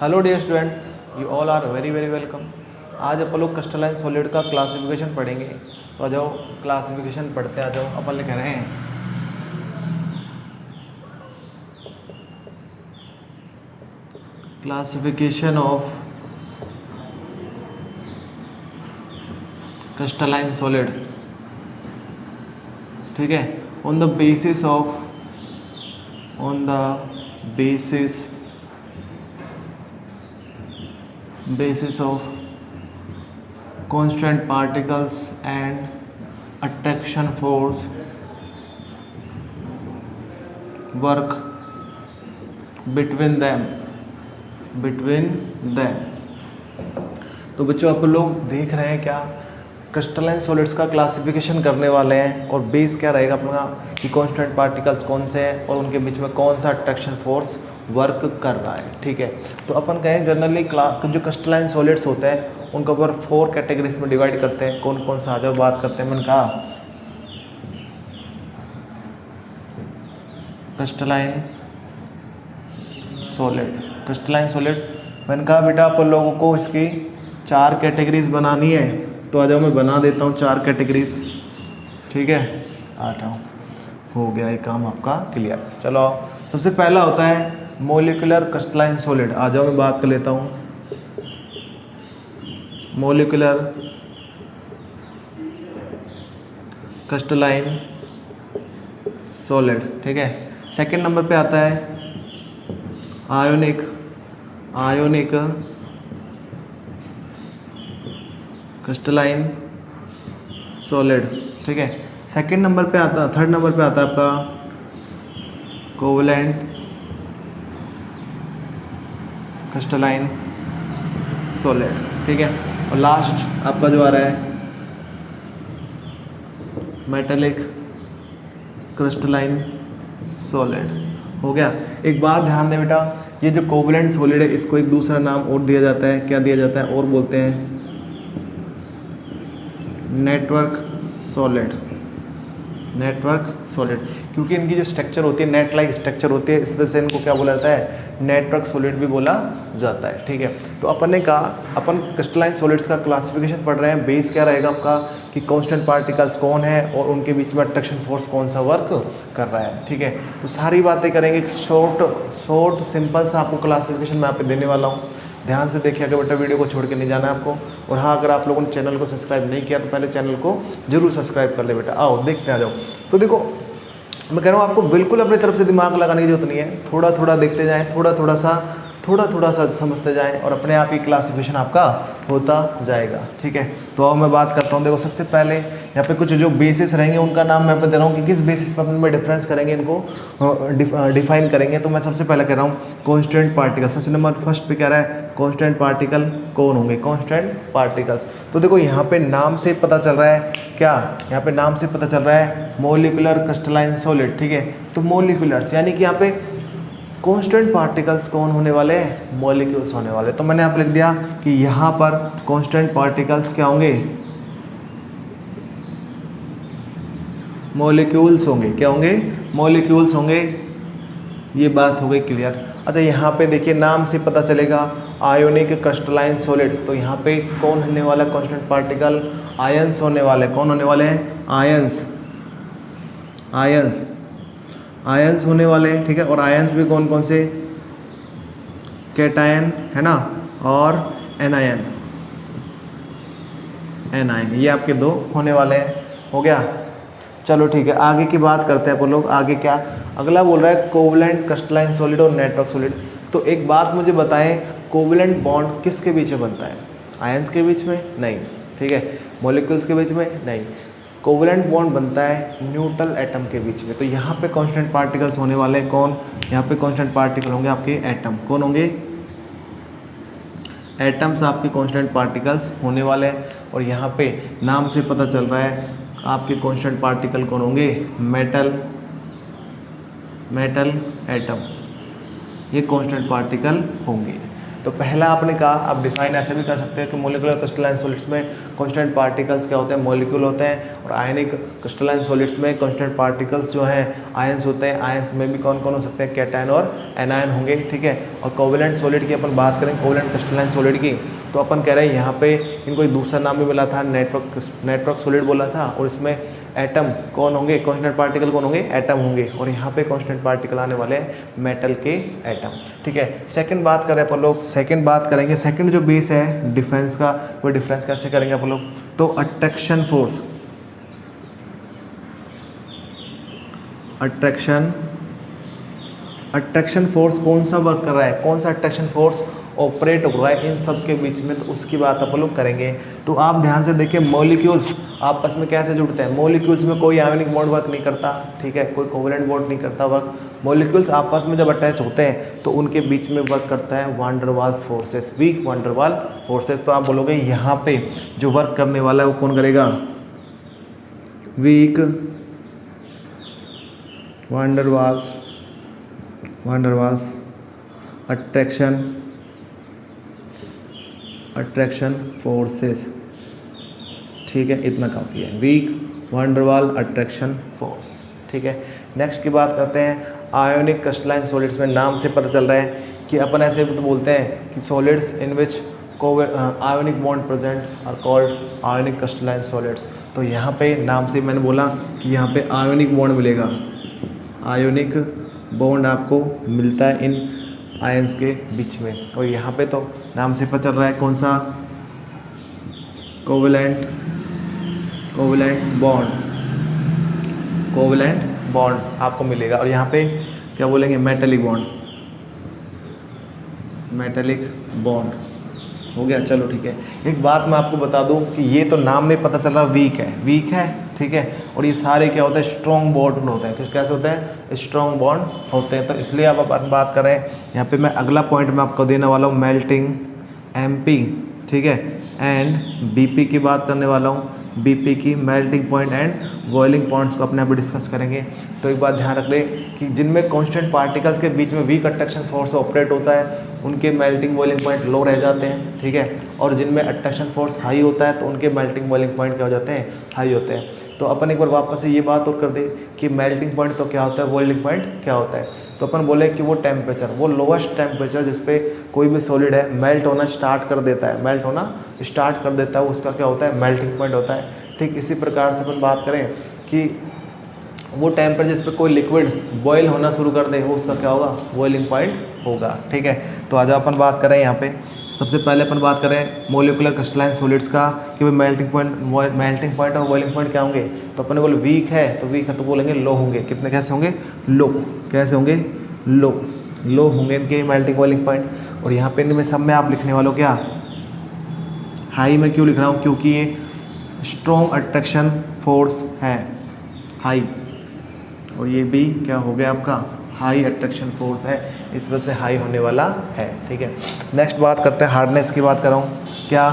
Hello dear students, you all are very very welcome. आज अपन लोग क्रिस्टलाइन सॉलिड का क्लासिफिकेशन पढ़ेंगे। तो आ जाओ क्लासिफिकेशन पढ़ते आ जाओ। अपन लिख रहे हैं क्लासिफिकेशन ऑफ क्रिस्टलाइन सॉलिड। ठीक है, on the basis of constant particles and attraction force work between them। तो बच्चों आप लोग देख रहे हैं क्या, क्रिस्टलाइन सॉलिड्स का क्लासिफिकेशन करने वाले हैं और बेस क्या रहेगा अपना कि कांस्टेंट पार्टिकल्स कौन से हैं और उनके बीच में कौन सा अट्रैक्शन फोर्स वर्क कर रहा है। ठीक है, तो अपन कहें जनरली जो क्रिस्टलाइन सॉलिड्स होते हैं उनका ऊपर 4 कैटेगरीज में डिवाइड करते हैं। कौन कौन सा आ जाओ बात करते हैं। मैंने कहा क्रिस्टलाइन सॉलिड मैंने कहा बेटा अपन लोगों को इसकी 4 कैटेगरीज बनानी है। तो आ जाओ मैं बना देता हूँ 4 कैटेगरीज। ठीक है, आता हूँ, हो गया ये काम आपका क्लियर। चलो आओ। सबसे पहला होता है मोलिकुलर क्रिस्टलाइन सॉलिड। आ जाओ मैं बात कर लेता हूँ मोलिकुलर क्रिस्टलाइन सॉलिड। ठीक है, सेकंड नंबर पे आता है आयोनिक क्रिस्टलाइन सॉलिड। ठीक है, सेकंड नंबर पे आता, थर्ड नंबर पे आता है आपका कोवलेंट क्रिस्टलाइन सॉलिड। ठीक है, और लास्ट आपका जो आ रहा है मेटालिक क्रिस्टलाइन सॉलिड। हो गया। एक बात ध्यान दें बेटा, ये जो कोवलेंट सॉलिड है इसको एक दूसरा नाम और दिया जाता है। क्या दिया जाता है? और बोलते हैं नेटवर्क सॉलिड, क्योंकि इनकी जो स्ट्रक्चर होती है नेट लाइक स्ट्रक्चर होती है, इस वजह से इनको क्या बोला जाता है? नेटवर्क सॉलिड भी बोला जाता है। ठीक है, तो अपन ने कहा अपन क्रिस्टलाइन सॉलिड्स का क्लासिफिकेशन पढ़ रहे हैं। बेस क्या रहेगा आपका कि कांस्टेंट पार्टिकल्स कौन है और उनके बीच में अट्रैक्शन फोर्स कौन सा वर्क कर रहा है। ठीक है, तो सारी बातें करेंगे। शॉर्ट सिंपल सा आपको क्लासिफिकेशन मैं यहाँ पे देने वाला हूँ। ध्यान से देखिएगा बेटा, वीडियो को छोड़ के नहीं जाना है आपको। और हाँ, अगर आप लोगों ने चैनल को सब्सक्राइब नहीं किया तो पहले चैनल को जरूर सब्सक्राइब कर ले बेटा। आओ देखते आ जाओ। तो देखो मैं कह रहा हूँ आपको बिल्कुल अपनी तरफ से दिमाग लगाने की जरूरत नहीं है। थोड़ा थोड़ा देखते जाएँ, थोड़ा सा समझते जाएं और अपने आप ही क्लासिफिकेशन आपका होता जाएगा। ठीक है, तो अब मैं बात करता हूँ। देखो सबसे पहले यहाँ पे कुछ जो बेसिस रहेंगे उनका नाम मैं पे दे रहा हूँ कि किस बेसिस पर अपन में डिफरेंस करेंगे, इनको डिफाइन करेंगे। तो मैं सबसे पहले कह रहा हूँ कांस्टेंट पार्टिकल। सबसे नंबर फर्स्ट पे क्या रहा है? कांस्टेंट पार्टिकल कौन होंगे? Constant particles. तो देखो यहाँ पे नाम से पता चल रहा है क्या, यहाँ पे नाम से पता चल रहा है मोलिकुलर क्रिस्टलाइन सॉलिड। ठीक है, तो मोलिकुलर्स यानी कि यहाँ पे कांस्टेंट पार्टिकल्स कौन होने वाले हैं? मॉलिक्यूल्स होने वाले। तो मैंने आप लिख दिया कि यहाँ पर कांस्टेंट पार्टिकल्स क्या होंगे? मॉलिक्यूल्स होंगे। क्या होंगे? मॉलिक्यूल्स होंगे। ये बात हो गई क्लियर। अच्छा, यहाँ पे देखिए नाम से पता चलेगा आयोनिक क्रिस्टलाइन सॉलिड। तो यहाँ पे कौन होने वाला कांस्टेंट पार्टिकल? आयंस होने वाले। कौन होने वाले हैं? आयंस होने वाले हैं। ठीक है, और आयंस भी कौन कौन से? कैटायन है ना, और एनायन। ये आपके 2 होने वाले हैं। हो गया। चलो ठीक है, आगे की बात करते हैं अपन लोग। आगे क्या अगला बोल रहा है? कोवलेंट क्रिस्टलाइन सॉलिड और नेटवर्क सॉलिड। तो एक बात मुझे बताएं, कोवलेंट बॉन्ड किसके बीच में बनता है? आयंस के बीच में? नहीं। ठीक है, मॉलिक्यूल्स के बीच में? नहीं। कोवलेंट बॉन्ड बनता है न्यूट्रल एटम के बीच में। तो यहाँ पे कांस्टेंट पार्टिकल्स होने वाले हैं कौन? यहाँ पे कांस्टेंट पार्टिकल होंगे आपके एटम। कौन होंगे? एटम्स आपके कांस्टेंट पार्टिकल्स होने वाले हैं। और यहाँ पे नाम से पता चल रहा है आपके कांस्टेंट पार्टिकल कौन होंगे? मेटल एटम, ये कांस्टेंट पार्टिकल होंगे। तो पहला आपने कहा, आप डिफाइन ऐसे भी कर सकते हैं कि मोलिकुलर क्रिस्टलाइन सॉलिड्स में कांस्टेंट पार्टिकल्स क्या होते हैं, मॉलिक्यूल होते हैं, और आयनिक क्रिस्टलाइन सॉलिड्स में कांस्टेंट पार्टिकल्स जो हैं आयंस होते हैं। आयंस में भी कौन कौन हो सकते हैं, कैटायन और एनायन होंगे, ठीक है। और कोवेलेंट सॉलिड की अपन बात करें, कोवेलेंट क्रिस्टलाइन सॉलिड की, तो अपन कह रहे हैं यहाँ पे इनको एक दूसरा नाम भी मिला था, नेटवर्क सॉलिड बोला था, और इसमें एटम कौन होंगे, कांस्टेंट पार्टिकल कौन होंगे, एटम होंगे, और यहाँ पे कांस्टेंट पार्टिकल आने वाले हैं मेटल के एटम, ठीक है। सेकंड बात करें अपन लोग, सेकंड बात करेंगे, सेकंड जो बेस है डिफरेंस का, वो डिफरेंस कैसे करेंगे अपन लोग, तो अट्रैक्शन फोर्स, अट्रैक्शन फोर्स कौन सा वर्क कर रहा है, कौन सा अट्रैक्शन फोर्स ऑपरेट हो रहा है इन सब के बीच में, तो उसकी बात अपन लोग करेंगे। तो आप ध्यान से देखिए, मॉलिक्यूल्स आपस में कैसे जुड़ते हैं, मॉलिक्यूल्स में कोई आयोनिक बॉन्ड वर्क नहीं करता, ठीक है, कोई कोवेलेंट बॉन्ड नहीं करता वर्क। मॉलिक्यूल्स आपस में जब अटैच होते हैं तो उनके बीच में वर्क करता है van der Waals forces, week van der वाल फोर्सेस। तो आप बोलोगे यहाँ पे जो वर्क करने वाला है वो कौन करेगा, week van der Waals attraction forces, ठीक है, इतना काफ़ी है, वीक वान डेर वाल अट्रैक्शन फोर्स, ठीक है। नेक्स्ट की बात करते हैं आयोनिक क्रिस्टलाइन सॉलिड्स में। नाम से पता चल रहा है कि अपन ऐसे तो बोलते हैं कि solids in which ionic bond present are called ionic crystalline solids. तो यहाँ पे नाम से मैंने बोला कि यहाँ पे आयोनिक बॉन्ड मिलेगा, आयोनिक बॉन्ड आपको मिलता है इन आयंस के बीच में, और यहाँ पे तो नाम से पता चल रहा है कौन सा, कोवेलेंट बॉन्ड आपको मिलेगा, और यहाँ पे क्या बोलेंगे, मेटेलिक बॉन्ड हो गया। चलो ठीक है, एक बात मैं आपको बता दूं कि ये तो नाम में पता चल रहा वीक है, ठीक है, और ये सारे क्या होते हैं, स्ट्रॉन्ग बॉन्ड होते हैं। कैसे होते हैं, स्ट्रॉन्ग बॉन्ड होते हैं। तो इसलिए अब अपन बात कर रहे हैं यहाँ पे, मैं अगला पॉइंट मैं आपको देने वाला हूँ मेल्टिंग MP, ठीक है, एंड BP की बात करने वाला हूँ, BP की melting point and boiling points को अपने आप डिस्कस करेंगे। तो एक बात ध्यान रख ले कि जिनमें कांस्टेंट पार्टिकल्स के बीच में वीक अट्रैक्शन फोर्स ऑपरेट होता है उनके मेल्टिंग बॉइलिंग पॉइंट लो रह जाते हैं, ठीक है, और जिनमें अट्रैक्शन फोर्स हाई होता है तो उनके मेल्टिंग बॉइलिंग पॉइंट क्या हो जाते हैं, हाई होते हैं। तो अपन एक बार वापस से ये बात और कर दे कि मेल्टिंग पॉइंट तो क्या होता है, बॉइलिंग पॉइंट क्या होता है। तो अपन बोले कि वो टेम्परेचर, वो लोवेस्ट टेम्परेचर जिस पे कोई भी सॉलिड है मेल्ट होना स्टार्ट कर देता है, उसका क्या होता है, मेल्टिंग पॉइंट होता है। ठीक इसी प्रकार से अपन बात करें कि वो टेम्परेचर जिस पे कोई लिक्विड बॉयल होना शुरू कर दे, वो उसका क्या होगा, बॉइलिंग पॉइंट होगा, ठीक है। तो आज अपन बात करें यहाँ पे, सबसे पहले अपन बात करें मोलिकुलर क्रिस्टलाइन सॉलिड्स का कि भाई मेल्टिंग पॉइंट और बॉइलिंग पॉइंट क्या होंगे। तो अपन बोले वीक है तो बोलेंगे लो होंगे, कितने कैसे होंगे, लो, कैसे होंगे, लो होंगे इनके मेल्टिंग बॉइलिंग पॉइंट। और यहाँ पे इनमें सब में आप लिखने वालों क्या, हाई में क्यों लिख रहा हूँ, क्योंकि ये स्ट्रॉन्ग अट्रैक्शन फोर्स है, हाई, और ये भी क्या हो गया आपका, हाई अट्रैक्शन फोर्स है, इस वजह से हाई होने वाला है, ठीक है। नेक्स्ट बात करते हैं हार्डनेस की बात कर रहा हूँ, क्या,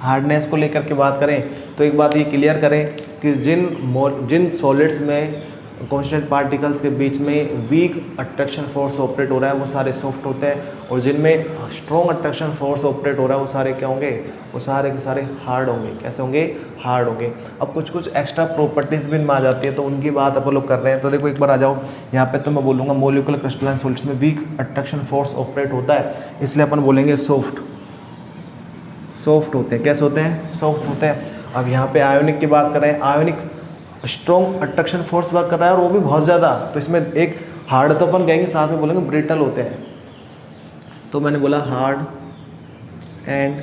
हार्डनेस को लेकर के बात करें तो एक बात ये क्लियर करें कि जिन सॉलिड्स में कांस्टेंट पार्टिकल्स के बीच में वीक अट्रैक्शन फोर्स ऑपरेट हो रहा है वो सारे सॉफ्ट होते हैं, और जिनमें स्ट्रॉन्ग अट्रैक्शन फोर्स ऑपरेट हो रहा है वो सारे क्या होंगे, वो सारे के सारे हार्ड होंगे। कैसे होंगे, हार्ड होंगे। अब कुछ एक्स्ट्रा प्रॉपर्टीज़ भी इनमें आ जाती है, तो उनकी बात अपन लोग कर रहे हैं। तो देखो एक बार आ जाओ यहाँ पे, तो मैं बोलूँगा मोलिकुलर क्रिस्टलाइन सॉलिड्स में वीक अट्रैक्शन फोर्स ऑपरेट होता है, इसलिए अपन बोलेंगे सॉफ्ट होते हैं। कैसे होते हैं, सॉफ्ट होते हैं। अब यहाँ पे आयोनिक की बात कर रहे हैं, ionic strong attraction force work कर रहा है और वो भी बहुत ज़्यादा, तो इसमें एक हार्ड तो अपन कहेंगे, साथ में बोलेंगे ब्रिटल होते हैं। तो मैंने बोला हार्ड एंड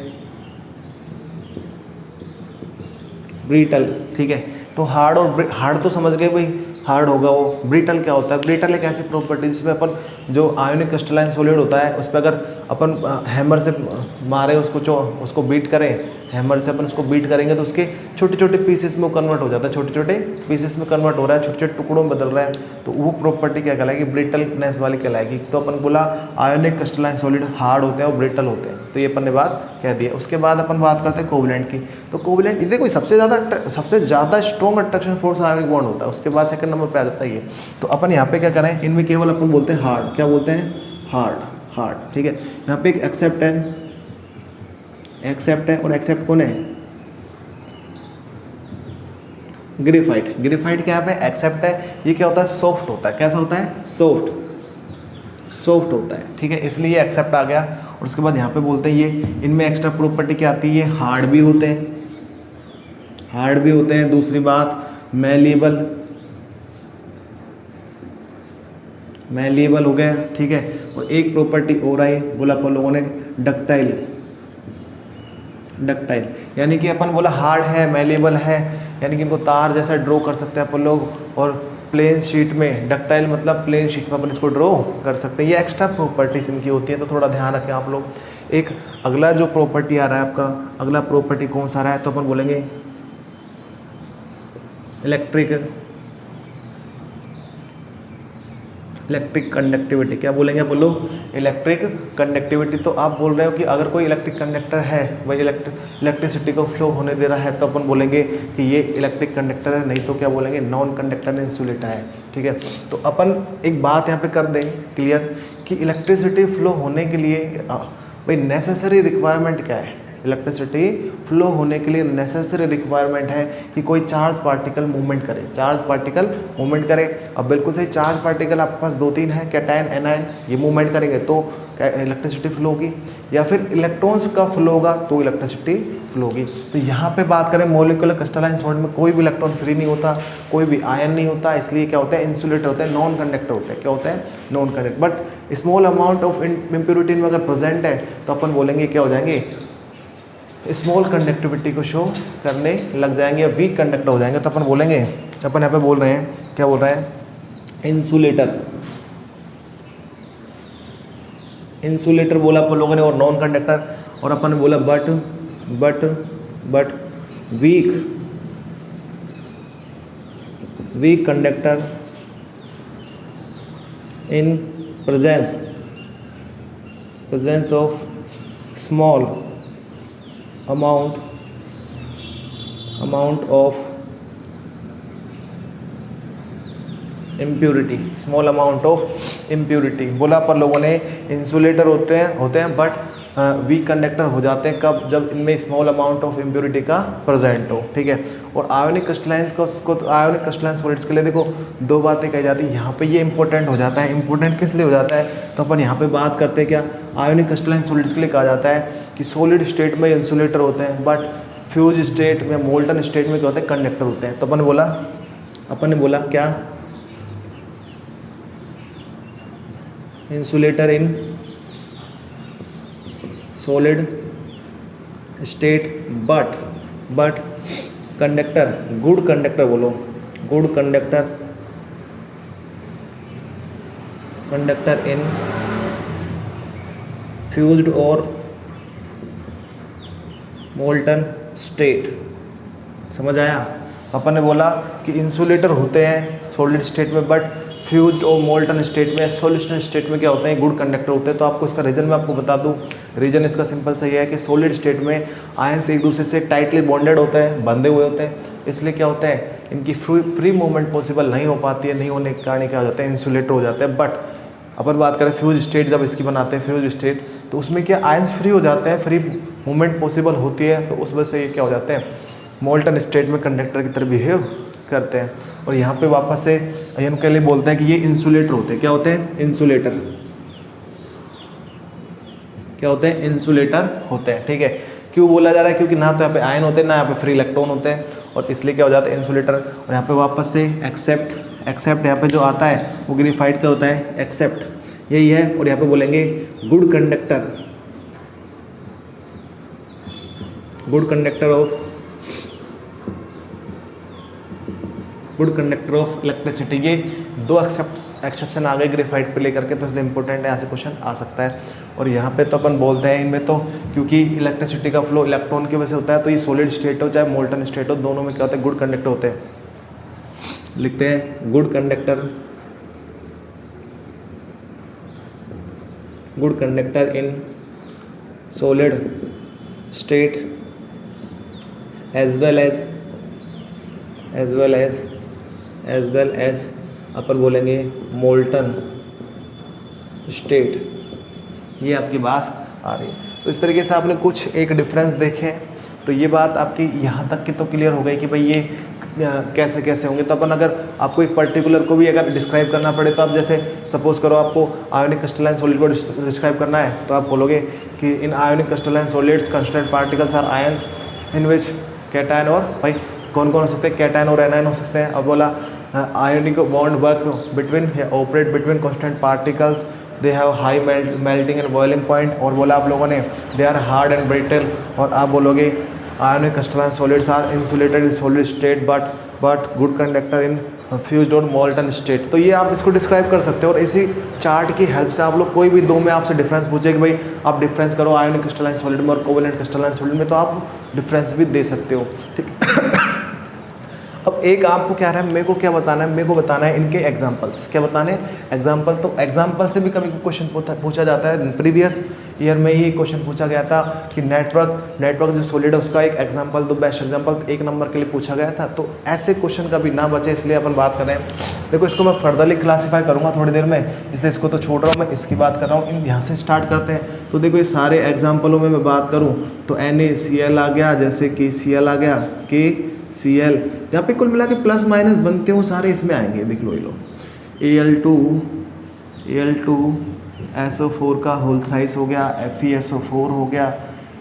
ब्रिटल, ठीक है। तो हार्ड तो समझ गए भाई, हार्ड होगा वो। ब्रिटल क्या होता है, ब्रिटल एक ऐसी प्रॉपर्टी जिसमें अपन जो आयोनिक क्रिस्टलाइन सॉलिड होता है उस पर अगर अपन हैमर से मारे उसको बीट करें हैमर से अपन उसको बीट करेंगे तो उसके छोटे छोटे पीसेस में वो कन्वर्ट हो जाता है, छोटे छोटे पीसेस में कन्वर्ट हो रहा है, छोटे छोटे टुकड़ों में बदल रहा है, तो वो प्रॉपर्टी क्या कहलाएगी, ब्रिटलनेस वाली कहलाएगी। तो अपन बोला आयोनिक क्रिस्टलाइन सॉलिड हार्ड होते हैं और ब्रिटल होते हैं, तो ये अपन ने बात कह दी है। उसके बाद अपन बात करते हैं कोवलेंट की। तो कोवलेंट देखो सबसे ज़्यादा strong attraction force ionic bond होता है, उसके बाद सेकंड नंबर पे आ जाता है ये। तो अपन यहाँ पे क्या करें, इनमें केवल अपन बोलते हैं हार्ड, क्या बोलते हैं, हार्ड, ठीक है। यहाँ पे एक एक्सेप्ट है और एक्सेप्ट कौन है, ग्रेफाइट क्या पे एक्सेप्ट है। ये क्या होता है, सॉफ्ट होता है, कैसा होता है, सॉफ्ट होता है, ठीक है, इसलिए ये एक्सेप्ट आ गया। और उसके बाद यहाँ पे बोलते हैं ये इनमें एक्स्ट्रा प्रॉपर्टी क्या आती है, ये हार्ड भी होते हैं। दूसरी बात मैलिएबल हो गया, ठीक है। और एक प्रॉपर्टी और आई, बोला अपन लोगों ने डक्टाइल, यानी कि अपन बोला हार्ड है, मैलिएबल है, यानी कि इनको तार जैसा ड्रॉ कर सकते हैं अपन लोग, और प्लेन शीट में डक्टाइल मतलब प्लेन शीट में अपन इसको ड्रॉ कर सकते हैं। ये एक्स्ट्रा प्रॉपर्टीज इनकी होती है, तो थोड़ा ध्यान रखें आप लोग। एक अगला जो प्रॉपर्टी आ रहा है आपका, अगला प्रॉपर्टी कौन सा आ रहा है, तो अपन बोलेंगे इलेक्ट्रिक कंडक्टिविटी। क्या बोलेंगे आप बोलो, इलेक्ट्रिक कंडक्टिविटी। तो आप बोल रहे हो कि अगर कोई इलेक्ट्रिक कंडक्टर है, वही इलेक्ट्रिसिटी को फ्लो होने दे रहा है, तो अपन बोलेंगे कि ये इलेक्ट्रिक कंडक्टर है, नहीं तो क्या बोलेंगे, नॉन कंडक्टर इंसुलेटर है, ठीक है। तो अपन एक बात यहाँ पे कर दें क्लियर कि इलेक्ट्रिसिटी फ्लो होने के लिए भाई नेसेसरी रिक्वायरमेंट क्या है, इलेक्ट्रिसिटी फ्लो होने के लिए नेसेसरी रिक्वायरमेंट है कि कोई चार्ज पार्टिकल मूवमेंट करे। अब बिल्कुल सही, चार्ज पार्टिकल आपके पास 2-3 है, कैटायन एनायन, ये मूवमेंट करेंगे तो इलेक्ट्रिसिटी फ्लो होगी, या फिर इलेक्ट्रॉन्स का फ्लो होगा तो इलेक्ट्रिसिटी फ्लो होगी। तो यहाँ पे बात करें मॉलिक्यूलर क्रिस्टलाइन सॉलिड में कोई भी इलेक्ट्रॉन फ्री नहीं होता, कोई भी आयन नहीं होता, इसलिए क्या होता है, इंसुलेटर होता है, नॉन कंडक्टर होता है। क्या होता है, non conductor. But small amount of impurity में अगर प्रेजेंट है तो अपन बोलेंगे क्या हो जाएंगे, स्मॉल कंडक्टिविटी को शो करने लग जाएंगे या वीक कंडक्टर हो जाएंगे। तो अपन बोलेंगे, अपन यहाँ पे बोल रहे हैं, क्या बोल रहे हैं, इंसुलेटर बोला अपन लोगों ने, और नॉन कंडक्टर, और अपन ने बोला but weak conductor in presence of small amount of impurity, small amount of impurity. बोला पर लोगों ने इंसुलेटर होते हैं बट वीक कंडक्टर हो जाते हैं कब, जब इनमें स्मॉल अमाउंट ऑफ इम्प्योरिटी का प्रेजेंट हो, ठीक है। और आयोनिक क्रिस्टलाइन सॉलिड्स के लिए देखो 2 बातें कही जाती है, यहाँ पे ये इंपॉर्टेंट हो जाता है। इंपॉर्टेंट किस लिए हो जाता है, तो अपन यहाँ पे बात करते हैं क्या, आयोनिक क्रिस्टलाइन सॉलिड्स के लिए कहा जाता है कि सॉलिड स्टेट में इंसुलेटर होते हैं, बट फ्यूज स्टेट में, मोल्टन स्टेट में क्या होते हैं, कंडक्टर होते हैं। तो अपन ने बोला क्या, insulator in solid state but conductor, good conductor बोलो, गुड कंडक्टर इन फ्यूज्ड और मोल्टन स्टेट। समझ आया। अपन ने बोला कि इंसुलेटर होते हैं सॉलिड स्टेट में, बट फ्यूज्ड और मोल्टन स्टेट में, सॉल्यूशन स्टेट में क्या होते हैं, गुड कंडक्टर होते हैं। तो आपको इसका रीजन मैं आपको बता दूं, रीजन इसका सिंपल सा ये है कि सॉलिड स्टेट में आयंस एक दूसरे से टाइटली बॉन्डेड होते हैं, बंधे हुए होते हैं, इसलिए क्या होता है, इनकी फ्री मूवमेंट पॉसिबल नहीं हो पाती है, नहीं होने के कारण क्या हो जाता है, इंसुलेटर हो जाते हैं। बट अपन बात करें फ्यूज स्टेट, जब इसकी बनाते हैं फ्यूज स्टेट, तो उसमें क्या आयंस फ्री हो जाते हैं, फ्री मूवमेंट पॉसिबल होती है, तो उस वजह से ये क्या हो जाते हैं, मोल्टन स्टेट में कंडक्टर की तरह बिहेव करते हैं। और यहाँ पे वापस से इनके लिए बोलते हैं कि ये इंसुलेटर होते हैं। क्या होते हैं, इंसुलेटर, क्या होते हैं, इंसुलेटर होते हैं, ठीक है। क्यों बोला जा रहा है, क्योंकि ना तो यहाँ पे आयन होते हैं, ना यहाँ पे फ्री इलेक्ट्रॉन होते हैं, और इसलिए क्या हो जाता है, इंसुलेटर। और यहाँ पे वापस से एक्सेप्ट यहाँ पे जो आता है वो ग्रेफाइट का होता है, एक्सेप्ट यही है। और यहाँ पे बोलेंगे गुड कंडक्टर ऑफ इलेक्ट्रिसिटी। ये 2 एक्सेप्ट एक्सेप्शन आ गई ग्रेफाइट पे लेकर के, तो इसलिए इंपॉर्टेंट है, यहाँ से क्वेश्चन आ सकता है। और यहाँ पे तो अपन बोलते हैं इनमें तो, क्योंकि इलेक्ट्रिसिटी का फ्लो इलेक्ट्रॉन की वजह से होता है, तो ये सॉलिड स्टेट हो चाहे मोल्टन स्टेट हो, दोनों में क्या होता है, गुड कंडक्टर होते हैं। लिखते हैं good conductor in solid state as well as अपन बोलेंगे मोल्टन स्टेट। ये आपकी बात आ रही है। तो इस तरीके से आपने कुछ एक डिफरेंस देखे, तो ये बात आपकी यहाँ तक की तो क्लियर हो गई कि भाई ये कैसे कैसे होंगे। तो अपन अगर आपको एक पर्टिकुलर को भी अगर डिस्क्राइब करना पड़े, तो आप जैसे सपोज करो आपको आयोनिक क्रिस्टलाइन सॉलिड को डिस्क्राइब करना है, तो आप बोलोगे कि in ionic crystalline solids constituent particles are ions in which cation, और भाई कौन कौन हो सकते हैं, कैटायन और एनायन हो सकते हैं। अब बोला ionic bond work between operate between constant particles, they have high melting and boiling point, और बोला आप लोगों ने they are hard and brittle. और आप बोलोगे ionic crystalline solids are insulated in solid state but good conductor in fused और molten state. तो ये आप इसको डिस्क्राइब कर सकते हो, और इसी चार्ट की हेल्प से आप लोग कोई भी दो में आपसे डिफरेंस पूछे कि भाई आप डिफरेंस करो आयोनिक क्रिस्टलाइन सॉलिड में और कोवेलेंट क्रिस्टलाइन सॉलिड में, तो आप डिफरेंस भी दे सकते हो, ठीक। अब एक आपको क्या रहा है, मेरे को क्या बताना है, मेरे को बताना है इनके एग्जांपल्स। क्या बताने हैं, एग्जांपल। तो एग्जांपल से भी कभी क्वेश्चन पूछा जाता है। प्रीवियस ईयर में ये क्वेश्चन पूछा गया था कि नेटवर्क जो सॉलिड है उसका एक एग्जांपल दो, बेस्ट एग्जांपल 1 नंबर के लिए पूछा गया था। तो ऐसे क्वेश्चन कभी ना बचे, इसलिए अपन बात कर रहे हैं। देखो इसको मैं फर्दरली क्लासीफाई करूँगा थोड़ी देर में, इसलिए इसको तो छोड़ रहा हूँ, मैं इसकी बात कर रहा हूँ। यहाँ से स्टार्ट करते हैं। तो देखो ये सारे एग्जाम्पलों में मैं बात करूँ तो NaCl आ गया, जैसे कि Cl आ गया, KCl, जहाँ पे कुल मिला के प्लस माइनस बनते हो सारे इसमें आएंगे। देख लो ये लो, Al2SO4 का होल थ्राइस हो गया, FeSO4 हो गया,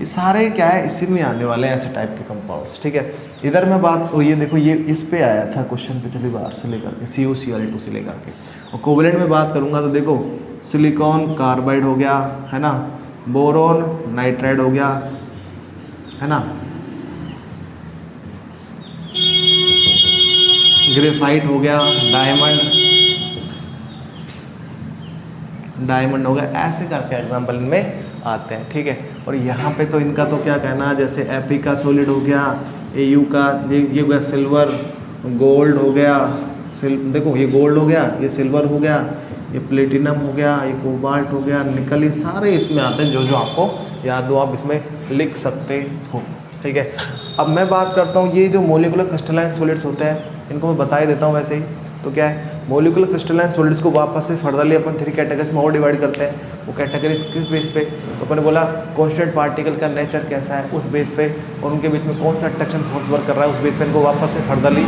ये सारे क्या है इसी में आने वाले हैं ऐसे टाइप के कंपाउंड्स, ठीक है। इधर मैं बात ये देखो ये इस पे आया था क्वेश्चन पिछली बार से लेकर के, CuCl2 से लेकर के। और कोवेलेंट में बात करूँगा तो देखो सिलिकॉन कार्बाइड हो गया, है ना, बोरोन नाइट्राइड हो गया, है ना, ग्रेफाइट हो गया, डायमंड हो गया, ऐसे करके एग्जाम्पल इनमें आते हैं, ठीक है। और यहाँ पे तो इनका तो क्या कहना है, जैसे Fe का सॉलिड हो गया, Au का ये हो गया, सिल्वर, गोल्ड हो गया, देखो ये गोल्ड हो गया, ये सिल्वर हो गया, ये प्लेटिनम हो गया, ये कोबाल्ट हो गया, निकल, ये सारे इसमें आते हैं। जो जो आपको याद हो आप इसमें लिख सकते हो, ठीक है। अब मैं बात करता हूँ ये जो मोलिकुलर क्रिस्टलाइन सॉलिड्स होते हैं, इनको मैं बता ही देता हूँ वैसे ही। तो क्या है, मोलिकुलर क्रिस्टलाइन सॉलिड्स को वापस से फर्दरली अपन 3 कैटेगरीज में और डिवाइड करते हैं। वो कैटेगरीज किस बेस पे, तो अपन ने बोला कांस्टेंट पार्टिकल का नेचर कैसा है उस बेस पे, और उनके बीच में कौन सा अट्रैक्शन फोर्स वर्क कर रहा है उस बेस पे इनको वापस से फर्दरली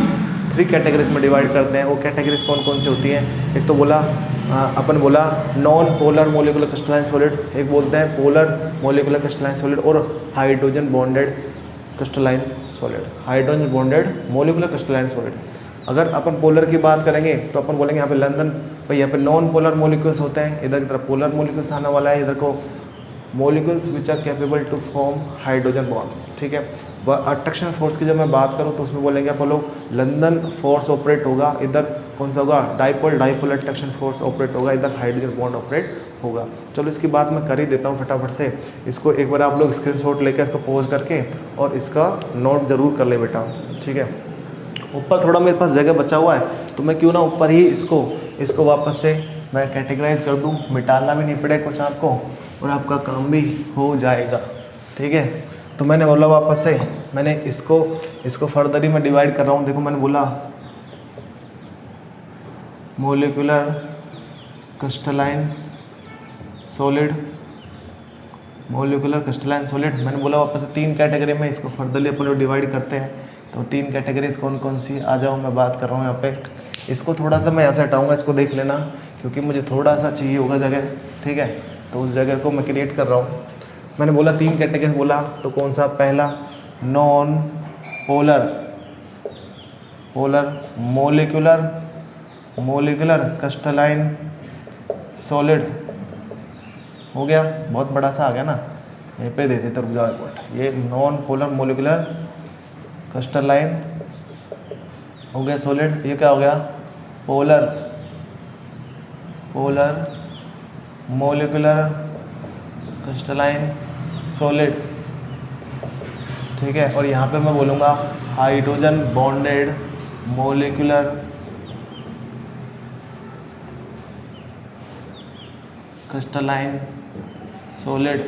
3 कैटेगरीज में डिवाइड करते हैं। वो कैटेगरीज कौन कौन सी होती हैं, एक तो बोला अपन बोला non polar molecular crystalline solid, एक बोलते हैं पोलर मोलिकुलर क्रिस्टलाइन सॉलिड, और hydrogen bonded crystalline solid, hydrogen bonded molecular crystalline solid. अगर अपन पोलर की बात करेंगे तो अपन बोलेंगे यहाँ पे लंदन, भाई यहाँ पे नॉन पोलर मोलिक्यूल्स होते हैं, इधर की तरफ पोलर मोलिक्यूल्स आने वाला है, इधर को molecules which are capable to form hydrogen bonds, ठीक है। वह अट्रैक्शन फोर्स की जब मैं बात करूँ तो उसमें बोलेंगे आप लोग लंदन फोर्स ऑपरेट होगा, इधर कौन सा होगा, डाइपोल अट्रैक्शन फोर्स ऑपरेट होगा, इधर हाइड्रोजन बॉन्ड ऑपरेट होगा। चलो इसकी बात मैं कर ही देता हूँ फटाफट से। इसको एक बार आप लोग स्क्रीनशॉट लेकर इसको पोज करके और इसका नोट ज़रूर कर ले बेटा, ठीक है। ऊपर थोड़ा मेरे पास जगह बचा हुआ है तो मैं क्यों ना ऊपर ही इसको वापस से मैं कैटेगराइज कर दूँ, मिटाना भी नहीं पड़े कुछ आपको और आपका काम भी हो जाएगा, ठीक है। तो मैंने बोला वापस से मैंने इसको फर्दर मैं डिवाइड कर रहा हूँ। देखो मैंने बोला molecular crystalline solid, molecular crystalline solid, मैंने बोला वापस से 3 कैटेगरी में इसको फर्दरली अपन लोग डिवाइड करते हैं। तो 3 कैटेगरीज कौन कौन सी, आ जाओ मैं बात कर रहा हूँ यहाँ पे। इसको थोड़ा सा मैं यहाँ से हटाऊँगा, इसको देख लेना क्योंकि मुझे थोड़ा सा चाहिए होगा जगह, ठीक है। तो उस जगह को मैं क्रिएट कर रहा हूँ। मैंने बोला 3 कैटेगरी बोला, तो कौन सा, पहला non polar molecular crystalline solid हो गया, बहुत बड़ा सा आ गया ना, यहीं पे दे देते रुक जाओ एक मिनट। ये नॉन पोलर मोलिकुलर क्रिस्टलाइन हो गया सॉलिड, ये क्या हो गया, polar polar molecular crystalline solid, ठीक है। और यहाँ पे मैं बोलूँगा hydrogen bonded molecular crystalline solid,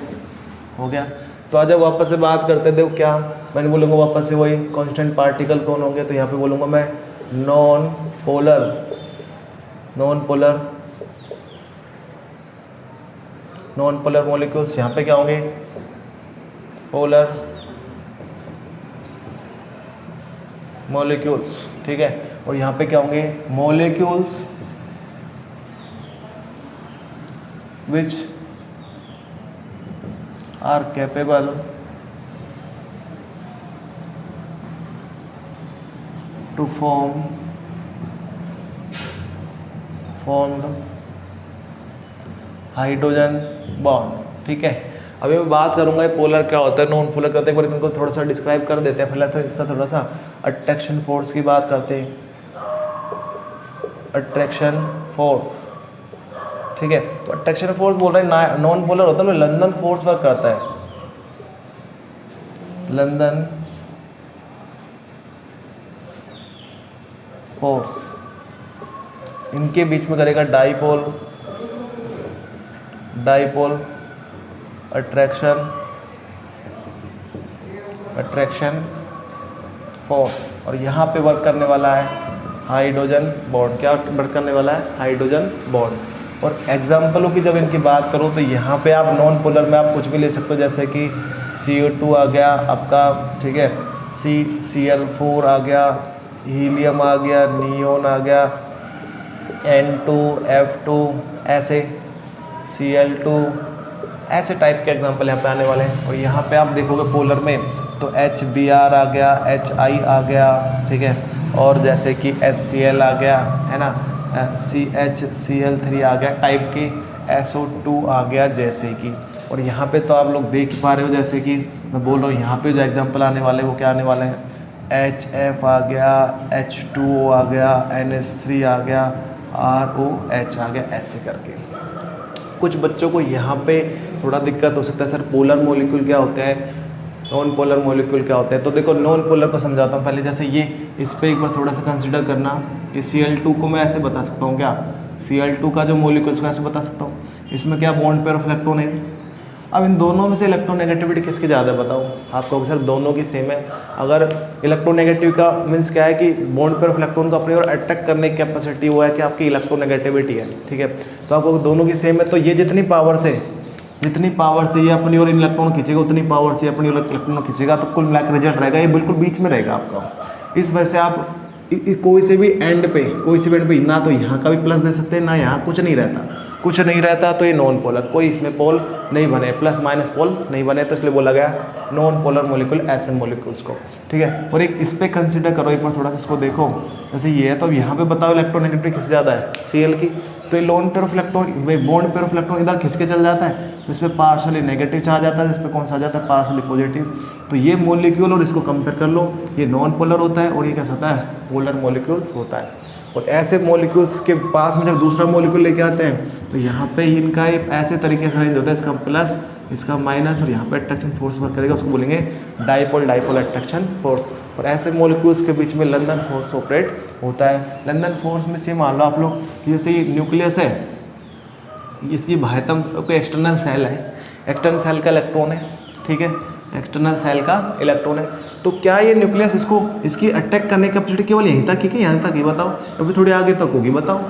हो गया। तो आज वापस से बात करते थे क्या, मैंने बोलूँगा वापस से वही कांस्टेंट पार्टिकल कौन होंगे, तो यहाँ पे बोलूँगा मैं नॉन पोलर मॉलिक्यूल्स। यहाँ पे क्या होंगे, पोलर मॉलिक्यूल्स, ठीक है। और यहाँ पे क्या होंगे, molecules which are capable to formed hydrogen bond, ठीक है। अभी मैं बात करूंगा ये पोलर क्या होता है, नॉन पोलर क्या होता है, एक बार इनको थोड़ा सा डिस्क्राइब कर देते हैं। पहले तो इसका थोड़ा सा अट्रैक्शन फोर्स की बात करते हैं। अट्रैक्शन फोर्स, ठीक है। तो अट्रैक्शन फोर्स बोल रहे हैं, नॉन पोलर होता है, लंदन फोर्स वर्क करता है, लंदन फोर्स। इनके बीच में करेगा डाइपोल अट्रैक्शन फोर्स। और यहाँ पे वर्क करने वाला है हाइड्रोजन बॉन्ड। क्या वर्क करने वाला है, हाइड्रोजन बॉन्ड। और एग्जाम्पलों की जब इनकी बात करूँ तो यहाँ पे आप नॉन पोलर में आप कुछ भी ले सकते हो, जैसे कि CO2 आ गया आपका, ठीक है, Cl4 आ गया, हीलियम आ गया, नियोन आ गया, N2F2, ऐसे Cl2, ऐसे टाइप के एग्जाम्पल यहाँ पे आने वाले हैं। और यहाँ पे आप देखोगे पोलर में तो HBr आ गया, HI आ गया, ठीक है, और जैसे कि HCl आ गया, है ना, CHCl3 आ गया टाइप की, SO2 आ गया जैसे कि। और यहाँ पे तो आप लोग देख पा रहे हो, जैसे कि मैं बोल रहा हूँ यहाँ पे जो एग्जांपल आने वाले हैं वो क्या आने वाले हैं, HF आ गया, H2O आ गया, NH3 आ गया, ROH आ गया, ऐसे करके। कुछ बच्चों को यहाँ पे थोड़ा दिक्कत हो सकता है, सर पोलर मॉलिक्यूल क्या होते हैं, नॉन पोलर मॉलिक्यूल क्या होते हैं। तो देखो नॉन पोलर को समझाता हूँ पहले। जैसे ये इस पर एक बार थोड़ा सा कंसिडर करना कि Cl2 को मैं ऐसे बता सकता हूँ, क्या Cl2 का जो मॉलिक्यूल इसको ऐसे बता सकता हूँ, इसमें क्या बॉन्ड पेयर ऑफ इलेक्ट्रॉन है। अब इन दोनों में से इलेक्ट्रोनेगेटिविटी किसकी ज़्यादा बताओ, आपको सर दोनों की सेम है। अगर इलेक्ट्रोनेगेटिव का मीन्स क्या है कि बॉन्ड पेयर ऑफ इलेक्ट्रॉन को अपनी ओर अट्रैक्ट करने की कैपेसिटी वो है कि आपकी इलेक्ट्रोनेगेटिविटी है, ठीक है। तो आपको दोनों की सेम है, तो ये जितनी पावर से ये अपनी ओर इलेक्ट्रॉन खींचेगा, उतनी पावर से अपनी ओर इलेक्ट्रॉन खींचेगा, तो कुल मिलाकर रिजल्ट रहेगा ये बिल्कुल बीच में रहेगा आपका। इस वजह से आप कोई से भी एंड पे ना तो यहाँ का भी प्लस दे सकते हैं, ना यहाँ कुछ नहीं रहता, तो ये नॉन पोलर, कोई इसमें पोल नहीं बने, प्लस माइनस पोल नहीं बने, तो इसलिए बोला गया नॉन पोलर मॉलिक्यूल ऐसे मॉलिक्यूल्स को, ठीक है। और एक इस पर कंसिडर करो एक बार थोड़ा सा इसको देखो, जैसे ये है तो यहाँ पे बताओ इलेक्ट्रोनेगेटिविटी किससे ज़्यादा है, Cl की। तो ये lone pair of electron, bond pair of electron इधर खिंच के चल जाता है, तो इसमें पार्शली नेगेटिव चार्ज आता है, इस पर कौन सा आ जाता है, पार्शली पॉजिटिव। तो ये मॉलिक्यूल और इसको कंपेयर कर लो, ये नॉन पोलर होता है और ये कैसा होता है, पोलर मॉलिक्यूल्स होता है। और ऐसे मॉलिक्यूल्स के पास में जब दूसरा मॉलिक्यूल लेके आते हैं तो यहाँ पे इनका एक ऐसे तरीके से रेंज होता है, इसका प्लस इसका माइनस, और यहाँ पे अट्रैक्शन फोर्स वर्क करेगा, उसको बोलेंगे डाइपोल अट्रैक्शन फोर्स। और ऐसे मॉलिक्यूल्स के बीच में लंदन फोर्स ऑपरेट होता है। लंदन फोर्स में से मान लो आप लोग कि जैसे ये न्यूक्लियस है, इसकी बाह्यतम कोई एक्सटर्नल सेल है, एक्सटर्नल सेल का इलेक्ट्रॉन है, ठीक है, एक्सटर्नल सेल का इलेक्ट्रॉन है। तो क्या ये न्यूक्लियस इसकी अटैक करने की कैपेसिटी केवल यहीं तक है कि यहाँ तक ही बताओ, अभी थोड़ी आगे तक होगी बताओ।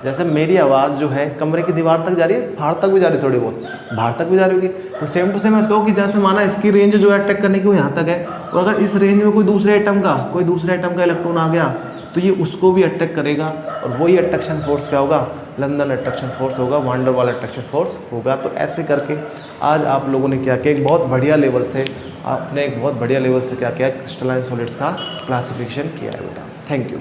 जैसे मेरी आवाज़ जो है कमरे की दीवार तक जा रही है, बाहर तक भी जा रही है, थोड़ी बहुत बाहर तक भी जा रही होगी, तो सेम टू सेम इसको कि जैसे माना इसकी रेंज जो है अटैक करने की वो यहाँ तक है, और अगर इस रेंज में कोई दूसरे आइटम का इलेक्ट्रॉन आ गया तो ये उसको भी अटैक करेगा, और वही अट्रैक्शन फोर्स क्या होगा, लंदन अट्रैक्शन फोर्स होगा, वांडर वाल अट्रैक्शन फोर्स होगा। तो ऐसे करके आज आप लोगों ने क्या किया, एक बहुत बढ़िया लेवल से क्या किया, क्रिस्टलाइन सॉलिड्स का क्लासिफिकेशन किया है बेटा। Thank you.